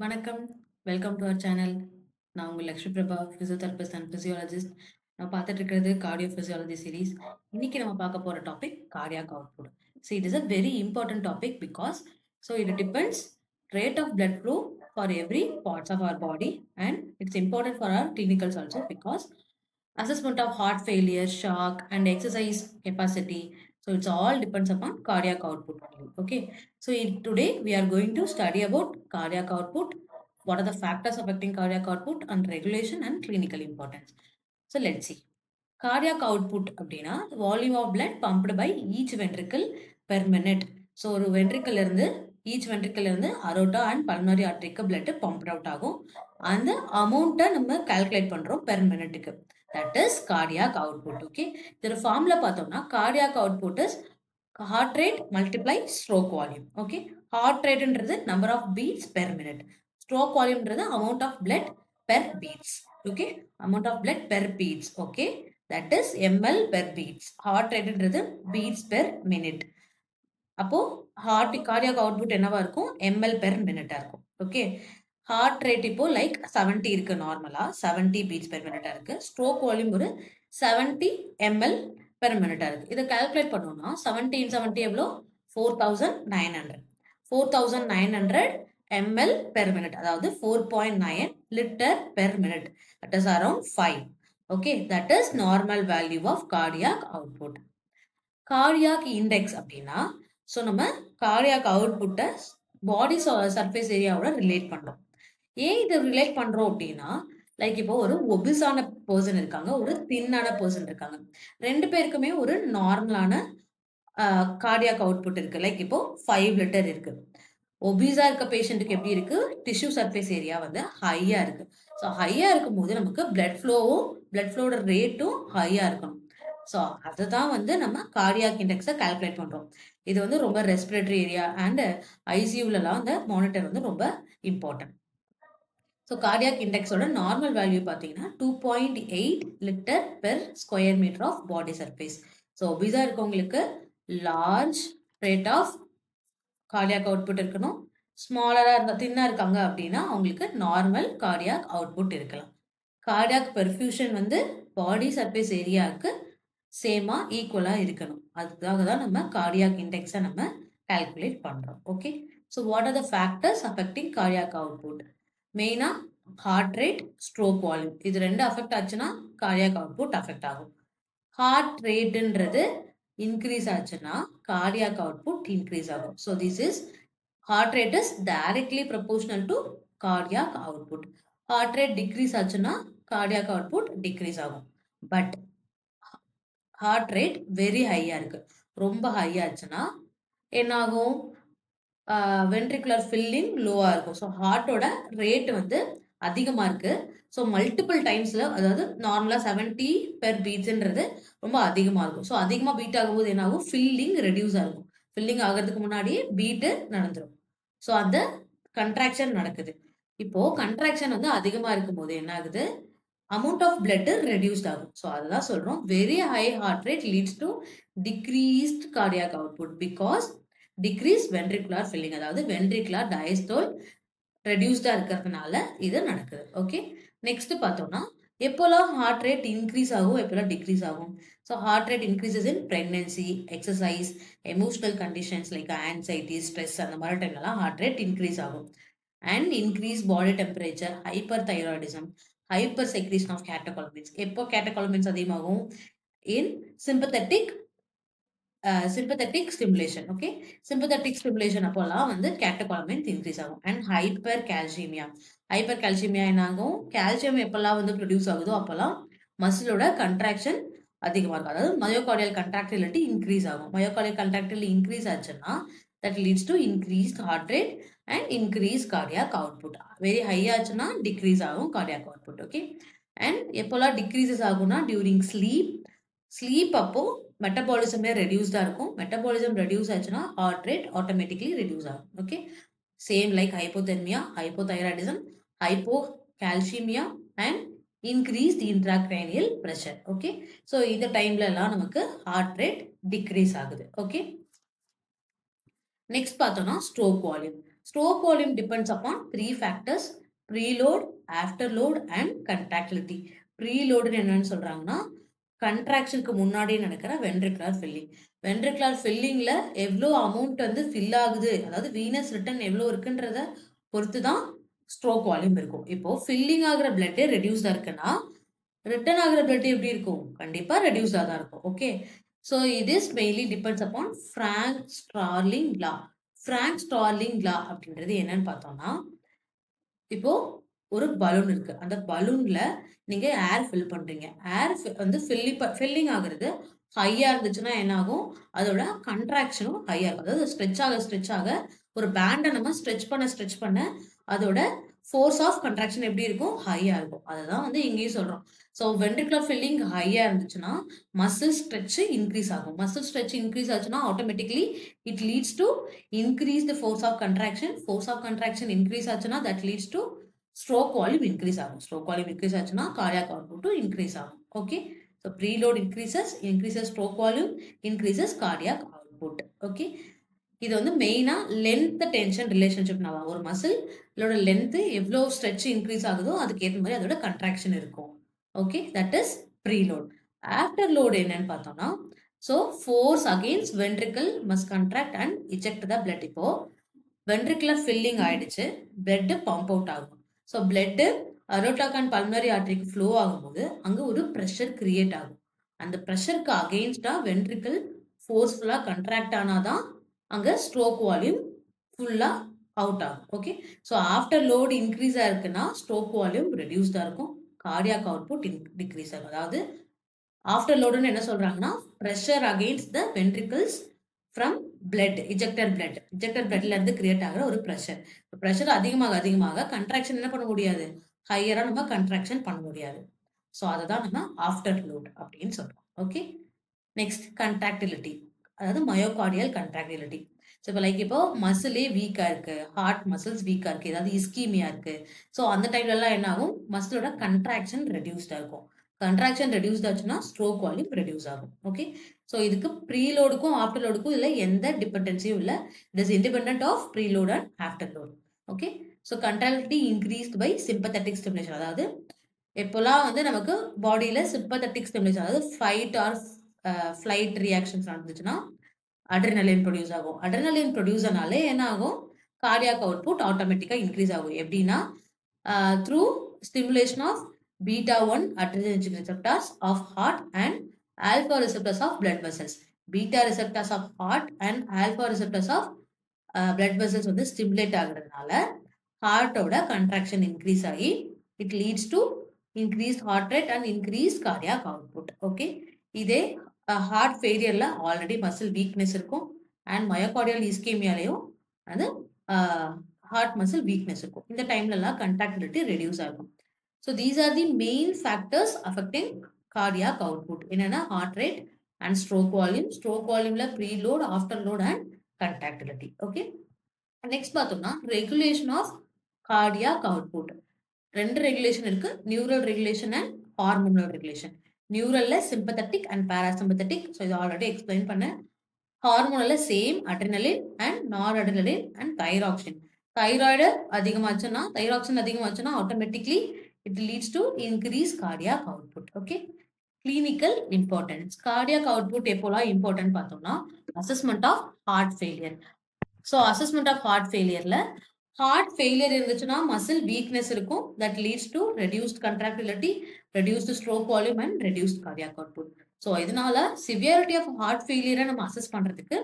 வணக்கம். Welcome to our channel. நான் உங்க Lakshmi Prabha, physiotherapist and physiologist. நான் பார்த்துட்டு இருக்கிறது கார்டியோ பிசியாலஜி சீரிஸ். இன்னைக்கு நம்ம பார்க்க போற topic cardiac output. So it is a very important topic because it depends rate of blood flow for every parts of our body and it's important for our clinicals also because assessment of heart failure, shock and exercise capacity. So it's all depends upon cardiac output only. Okay. Today we are going to study about cardiac output. What are the factors affecting cardiac output and regulation and clinical importance. So let's see. Cardiac output அப்படின்னா volume of blood pumped by each ventricle per minute. So ஒரு ventricle இருந்து each ventricle இருந்து aorta and pulmonary ஆர்டரிக்கு blood pump out ஆகும். அந்த அமௌண்ட்டை நம்ம calculate பண்றோம் பெர் மினிட்டுக்கு. That is cardiac output. Okay, இதோட ஃபார்ம்ல பார்த்தோம்னா cardiac output is heart rate multiply stroke volume. Okay, heart ரேட்ன்றது number of beats per minute, stroke வால்யூம்ன்றது amount of blood per beats. Okay, amount of blood per beats. Okay, that is ml per beats. Heart ரேட்ன்றது beats per minute. அப்போ cardiac output என்னவா இருக்கும்? ml per minute இருக்கும். Okay, heart rate இப்போ like 70 இருக்கு, நார்மலா 70 beads per மினிட்டா இருக்கு. Stroke volume ஒரு 70 ml per மினிட்டா இருக்கு. இதை கால்குலேட் பண்ணோம்னா 70 in 70 எவ்வளோ? 4900. 4900 ml பெர் மினிட், அதாவது 4.9 litre per minute. That is around 5. Okay, that is normal value of cardiac output. Cardiac index அப்படின்னா நம்ம கார்டியாக் அவுட்புட்டை பாடி சர்ஃபேஸ் ஏரியாவோட ரிலேட் பண்றோம். ஏன் இதை ரிலேட் பண்றோம் அப்படின்னா, லைக் இப்போ ஒரு ஒபிஸான பர்சன் இருக்காங்க, ஒரு தின்னான பர்சன் இருக்காங்க. 2 பேருக்குமே ஒரு நார்மலான கார்டியாக் அவுட்புட் இருக்கு. லைக் இப்போ 5 லிட்டர் இருக்கு. ஒபிஸா இருக்க பேஷண்ட்டுக்கு எப்படி இருக்கு? டிஷ்யூ சர்ஃபேஸ் ஏரியா வந்து ஹையா இருக்கு. ஸோ ஹையா இருக்கும்போது நமக்கு பிளட் ஃப்ளோட ரேட்டும் ஹையா இருக்கணும். ஸோ அதுதான் வந்து நம்ம கார்டியாக் இண்டெக்ஸை கால்குலேட் பண்றோம். இது வந்து ரொம்ப ரெஸ்பிரேட்டரி ஏரியா அண்ட் ஐசியூலலாம் அந்த மானிட்டர் வந்து ரொம்ப இம்பார்ட்டன்ட். ஸோ கார்டியாக் இண்டெக்ஸோட நார்மல் வேல்யூ பார்த்தீங்கன்னா 2.8 litre per square metre of body surface. So ஒபிஸா இருக்கவங்களுக்கு large rate of cardiac output இருக்கணும். ஸ்மாலரா இருந்தா தின்னா இருக்காங்க அப்படின்னா அவங்களுக்கு நார்மல் கார்டியாக் அவுட்புட் இருக்கலாம். கார்டியாக் பெர்ஃபியூஷன் வந்து பாடி சர்ஃபேஸ் ஏரியாவுக்கு சேமா ஈக்குவலா இருக்கணும். அதுக்காக தான் நம்ம கார்டியாக் இண்டெக்ஸை நம்ம கால்குலேட் பண்றோம். Okay, so what are the factors affecting cardiac output? மெயினா ஹார்ட் ரேட், ஸ்ட்ரோக் வால்யூம், இது 2 அஃபெக்ட் ஆச்சுன்னா கார்டியாக் அவுட்புட் அஃபெக்ட் ஆகும். ஹார்ட் ரேட்ன்றது இன்க்ரீஸ் ஆச்சுன்னா கார்டியாக் அவுட்புட் இன்க்ரீஸ் ஆகும். So this is heart rate is directly proportional to cardiac output. Heart rate decrease ஆச்சுன்னா cardiac output decrease ஆகும். But heart rate very ஹையா இருக்கு, ரொம்ப ஹையா ஆச்சுன்னா என்ன ஆகும்? வென்ட்ரிகுலர் ஃபில்லிங் லோவா இருக்கும். ஸோ ஹார்ட்டோட ரேட் வந்து அதிகமா இருக்கு. ஸோ மல்டிபிள் டைம்ஸ்ல, அதாவது நார்மலா 70 பெர் பீட்ஸ்ன்றது ரொம்ப அதிகமா இருக்கும். ஸோ அதிகமா பீட் ஆகும்போது என்ன ஆகும்? ஃபில்லிங் ரெடியூஸ் ஆகும். ஃபில்லிங் ஆகிறதுக்கு முன்னாடியே பீட்டு நடந்துரும். ஸோ அந்த கன்ட்ராக்ஷன் நடக்குது. இப்போ கன்ட்ராக்ஷன் வந்து அதிகமா இருக்கும்போது என்ன ஆகுது? அமௌண்ட் ஆஃப் பிளட் ரெடியூஸ்ட் ஆகும். ஸோ அதுதான் சொல்றோம், very high heart rate leads to decreased cardiac output because decrease ventricular filling, அதாவது வென்ட்ரிகுலர் டயஸ்டோல் ரெடியூஸ்டா இருக்கிறதுனால இது நடக்குது. ஓகே, நெக்ஸ்ட் பார்த்தோம்னா எப்போல்லாம் ஹார்ட் ரேட் இன்க்ரீஸ் ஆகும், எப்போல்லாம் டிக்ரீஸ் ஆகும்? So heart rate increases in pregnancy, exercise, emotional conditions like anxiety, stress, அந்த மாதிரி டைம்லலாம் ஹார்ட் ரேட் இன்க்ரீஸ் ஆகும். And increase body temperature, hyperthyroidism, hypersecretion of catecholamines. எப்போ கேட்டகோலமின்ஸ் அதிகமாகும்? In sympathetic stimulation. Okay, sympathetic stimulation அப்போல்லாம் வந்து catecholamines increase ஆகும். And hypercalcaemia. Hypercalcaemia என்ன ஆகும்? கால்சியம் எப்பெல்லாம் வந்து ப்ரொடியூஸ் ஆகுதோ அப்போல்லாம் மசிலோட கன்ட்ராக்ஷன் அதிகமா இருக்கும். அதாவது மயோகார்டியல் கன்ட்ராக்டிலிட்டி இன்க்ரீஸ் ஆகும். மயோகார்டியல் கன்ட்ராக்டிலிட்டி இன்க்ரீஸ் ஆச்சுன்னா that leads to increased heart rate and increase cardiac output. Very high ஆச்சுன்னா டிக்ரீஸ் ஆகும் கார்டியாக் அவுட்புட். ஓகே, அண்ட் எப்போல்லாம் டிக்ரீசஸ் ஆகும்னா டியூரிங் ஸ்லீப் அப்போ மெட்டபாலிசமே ரெடியூஸ்டா இருக்கும். மெட்டபாலிசம் ரெடியூஸ் ஆச்சுன்னா ஹார்ட் ரேட் ஆட்டோமேட்டிக்லி ரெடியூஸ் ஆகும். Okay, same like hypothermia, hypothyroidism, hypocalcaemia and increased intracranial pressure. Okay, so இந்த டைம்ல எல்லாம் நமக்கு ஹார்ட் ரேட் டிக்ரீஸ் ஆகுது. ஓகே, நெக்ஸ்ட் பார்த்தோம்னா stroke volume. Stroke volume depends upon three factors: preload, afterload and contractility. Preload என்னன்னு சொல்றாங்கன்னா கண்ட்ராக்ஷனுக்கு முன்னாடி நடக்கிற வென்ட்ரிகுலர் ஃபில்லிங். வென்ட்ரிகுலர் ஃபில்லிங்ல எவ்வளோ அமௌண்ட் வந்து ஃபில் ஆகுது, அதாவது வீனஸ் ரிட்டர்ன் எவ்வளோ இருக்குன்றத பொறுத்து தான் ஸ்ட்ரோக் வால்யூம் இருக்கும். இப்போ ஃபில்லிங் ஆகுற பிளட்டே ரெடியூஸ்டா இருக்குன்னா ரிட்டர்ன் ஆகுற பிளட் எப்படி இருக்கும்? கண்டிப்பா ரெடியூஸ்டா தான் இருக்கும். Okay. So it is mainly depends upon Frank Starling law. Frank Starling law அப்படின்றது என்னன்னு பார்த்தோம்னா, இப்போ ஒரு பலூன் இருக்கு. அந்த பலூன்ல நீங்க ஏர் ஃபில் பண்றீங்க. ஏர் வந்து ஃபில்லிங் ஆகுறது ஹையா இருந்துச்சுன்னா என்ன ஆகும்? அதோட கன்ட்ராக்ஷனும் ஹையா இருக்கும். அதாவது ஸ்ட்ரெச் ஆக ஒரு பேண்ட நம்ம ஸ்ட்ரெச் பண்ண அதோட ஃபோர்ஸ் ஆஃப் கன்ட்ராக்ஷன் எப்படி இருக்கும்? ஹையா இருக்கும். அததான் வந்து இங்கேயும் சொல்றோம். ஸோ வென்ட்ரிகுலர் ஃபில்லிங் ஹையா இருந்துச்சுன்னா மசில் ஸ்ட்ரெச் இன்க்ரீஸ் ஆகும். மசில் ஸ்ட்ரெச் இன்க்ரீஸ் ஆச்சுன்னா automatically it leads to increase the force of contraction. Force of contraction increase ஆச்சுன்னா that leads to stroke volume increase ஆகும். Stroke volume increase ஆச்சுன்னா cardiac output increase ஆகும். Okay. So preload increases stroke volume, increases cardiac output. Okay. இது வந்து மெயினா length tension relationship. நான் ஒரு muscle இதோட லென்த் எவ்வளோ ஸ்ட்ரெச் இன்க்ரீஸ் ஆகுதோ அதுக்கு ஏற்ற மாதிரி அதோட கன்ட்ராக்ஷன் இருக்கும். Okay, that is preload. Afterload என்னன்னு பார்த்தோம்னா, so force against ventricle must contract and eject the blood. இப்போ வென்ட்ரிகுலர் ஃபில்லிங் ஆயிடுச்சு, பிளட் பம்ப் அவுட் ஆகும். ஸோ பிளட் அரோட்டாக் அண்ட் பல்மனரி ஆர்டரிக்கு ஃப்ளோ ஆகும்போது அங்கே ஒரு ப்ரெஷர் கிரியேட் ஆகும். அந்த ப்ரெஷருக்கு அகெயின்ஸ்டா வென்ட்ரிக்கல் ஃபோர்ஸ்ஃபுல்லாக கண்ட்ராக்ட் ஆனாதான் அங்கே ஸ்ட்ரோக் வால்யூம் ஃபுல்லாக அவுட் ஆகும். Okay. So afterload increase ஆயிருக்குன்னா ஸ்ட்ரோக் வால்யூம் ரெடியூஸ்டாக இருக்கும், கார்டியாக் அவுட்புட் டிக்ரீஸ் ஆகும். அதாவது ஆஃப்டர் லோடுன்னு என்ன சொல்றாங்கன்னா, pressure against the ventricles from blood, ejected பிளட்ல இருந்து கிரியேட் ஆகிற ஒரு ப்ரெஷர். ப்ரெஷர் அதிகமாக கன்ட்ராக்ஷன் என்ன பண்ண முடியாது? ஹையரா நம்ம கன்ட்ராக்ஷன் பண்ண முடியாது. ஸோ அதை தான் நம்ம ஆஃப்டர் லோட் அப்படின்னு சொல்றோம். ஓகே. நெக்ஸ்ட் கண்ட்ராக்டிலிட்டி, அதாவது மயோகார்டியல் கண்ட்ராக்டிலிட்டி. ஸோ இப்போ லைக் இப்போ மசிலே வீக்காக இருக்கு, ஹார்ட் மசில்ஸ் வீக்காக இருக்கு, ஏதாவது இஸ்கீமியா இருக்கு. ஸோ அந்த டைம்லலாம் என்ன ஆகும்? மசிலோட கண்ட்ராக்ஷன் ரெடியூஸ்டாக இருக்கும். கண்ட்ராக்ஷன் ரெடியூஸ்ட் ஆச்சுன்னா ஸ்ட்ரோக் வால்யூம் ரெடியூஸ் ஆகும். ஓகே. ஸோ இதுக்கு ப்ரீலோடுக்கும் ஆஃப்டர் லோடுக்கும் இதில் எந்த டிபெண்டன்சியும் இல்லை. It is independent of preload and afterload. Okay. So contractility increased by sympathetic stimulation. அதாவது எப்போல்லாம் வந்து நமக்கு பாடியில் சிம்பத்தட்டிக் ஸ்டிமுலேஷன், அதாவது ஃபைட் ஆர் ஃப்ளைட் ரியாக்ஷன்ஸ் நடந்துச்சுன்னா அட்ரினலின் ப்ரொடியூஸ் ஆகும். அட்ரினலின் ப்ரொடியூஸ் ஆனாலே என்ன ஆகும்? கார்டியாக் அவுட்புட் ஆட்டோமேட்டிக்காக இன்க்ரீஸ் ஆகும். எப்படின்னா through stimulation of beta 1 adrenergic receptors of heart and alpha receptors of blood vessels. Beta receptors of heart and alpha receptors of blood vessels வந்து stimulate ஆகுறதுனால ஹார்ட்டோட கண்ட்ராக்ஷன் இன்க்ரீஸ் ஆகி it leads to increase heart rate and increase cardiac output. Okay. இதே heart ஃபெயிலியர்ல already muscle weakness இருக்கும் and myocardial இஸ்கேமியாலையும் அது heart muscle weakness இருக்கும். இந்த டைம்லலாம் கண்ட்ராக்டிலிட்டி ரெடியூஸ் ஆகும். So these are the main factors affecting cardiac output. என்னன்னா heart rate and stroke volume. Stroke volumeல preload, afterload and contractility. Okay. Next பார்த்தோம்னா regulation of cardiac output. ரெண்டு regulation இருக்கு, neural regulation and hormonal regulation. நியூரல்ல sympathetic and parasympathetic. So இது already explain பண்ணேன். ஹார்மோனல்ல same adrenaline and noradrenaline and thyroxine. Thyroid அதிகமாச்சுன்னா automatically it leads to increased cardiac output. Okay. Clinical importance. Cardiac output எப்போலாம் important பார்த்தோம்னா assessment of heart failure. So assessment of heart failureல heart failure இருந்துச்சுன்னா muscle weakness இருக்கும், that leads to reduced contractility, reduced stroke volume and reduced cardiac output. So இதனால severity of heart failure நம்ம assess பண்றதுக்கு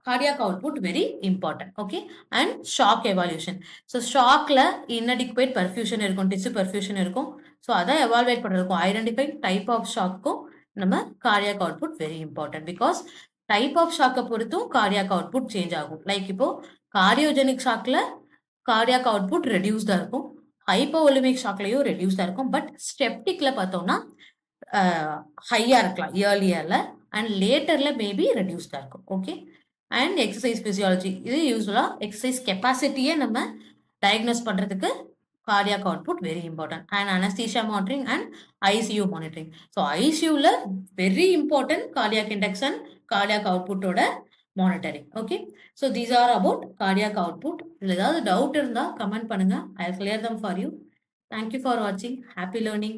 cardiac output very important. Okay. And shock evaluation. So shockல inadequate perfusion இருக்கும், tissue perfusion இருக்கும். So அதை evaluate பண்றதுக்கும் identify type of shockக்கும் நம்ம cardiac output very important, because type of shock பொறுத்தும் cardiac output change ஆகும். Like இப்போ cardiogenic shockல cardiac output reduced இருக்கும், hypovolemic shockலயும் reduced இருக்கும். பட் ஸ்டெப்டிக்ல பார்த்தோம்னா ஹையா இருக்கலாம் இயர்லியர்ல அண்ட் லேட்டர்ல மேபி ரெடியூஸ்டா இருக்கும். ஓகே. அண்ட் எக்ஸசைஸ் பிசியாலஜி, இது யூஸ்வலா எக்ஸசைஸ் கெப்பாசிட்டியே நம்ம டயக்னோஸ் பண்றதுக்கு cardiac output very important. And anaesthesia monitoring and ICU monitoring. So ஐசியூல very important cardiac induction, cardiac அவுட்புட்டோட monitoring. Okay. So these are about cardiac output. இதுல ஏதாவது doubt இருந்தா comment பண்ணுங்க. I will clear them for you. Thank you for வாட்சிங். Happy learning.